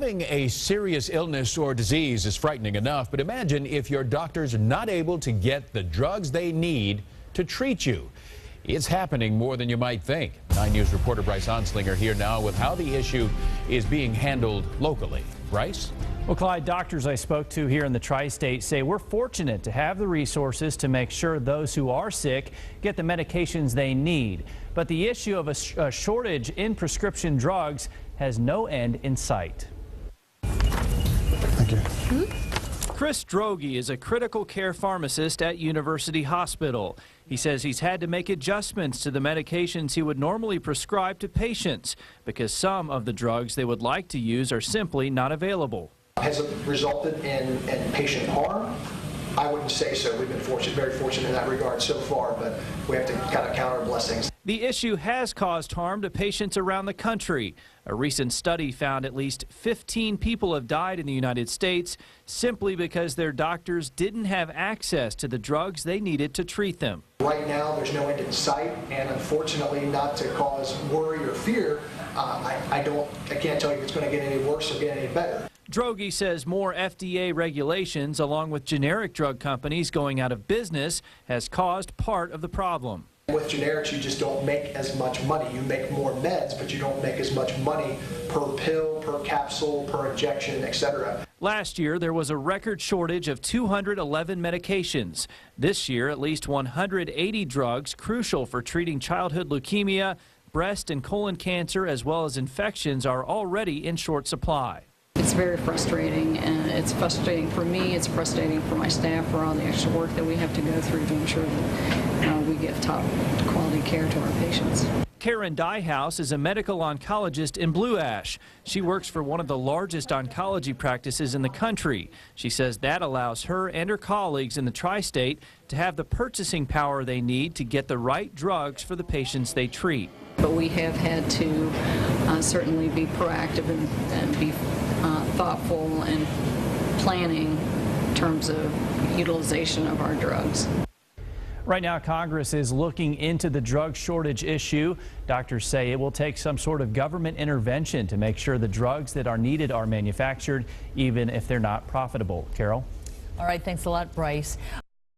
Having a serious illness or disease is frightening enough, but imagine if your doctors are not able to get the drugs they need to treat you. It's happening more than you might think. 9 News reporter Bryce Onslinger here now with how the issue is being handled locally. Bryce? Well, Clyde, doctors I spoke to here in the tri-state say we're fortunate to have the resources to make sure those who are sick get the medications they need. But the issue of a shortage in prescription drugs has no end in sight. Thank you. Chris Droege is a critical care pharmacist at University Hospital. He says he's had to make adjustments to the medications he would normally prescribe to patients because some of the drugs they would like to use are simply not available. Has it resulted in patient harm? I wouldn't say so. We've been very fortunate in that regard so far, but we have to kind of count our blessings. The issue has caused harm to patients around the country. A recent study found at least 15 people have died in the United States simply because their doctors didn't have access to the drugs they needed to treat them. Right now, there's no end in sight, and unfortunately, not to cause worry or fear, I can't tell you if it's going to get any worse or get any better. Droege says more FDA regulations, along with generic drug companies going out of business, has caused part of the problem. With generics, you just don't make as much money. You make more meds, but you don't make as much money per pill, per capsule, per injection, etc. Last year, there was a record shortage of 211 medications. This year, at least 180 drugs crucial for treating childhood leukemia, breast and colon cancer, as well as infections, are already in short supply. It's very frustrating, and it's frustrating for me, it's frustrating for my staff for all the extra work that we have to go through to ensure that we give top quality care to our patients. Karen Diehouse is a medical oncologist in Blue Ash. She works for one of the largest oncology practices in the country. She says that allows her and her colleagues in the tri-state to have the purchasing power they need to get the right drugs for the patients they treat. But we have had to certainly be proactive and be thoughtful and planning in terms of utilization of our drugs. Right now, Congress is looking into the drug shortage issue. Doctors say it will take some sort of government intervention to make sure the drugs that are needed are manufactured, even if they're not profitable. Carol? All right, thanks a lot, Bryce.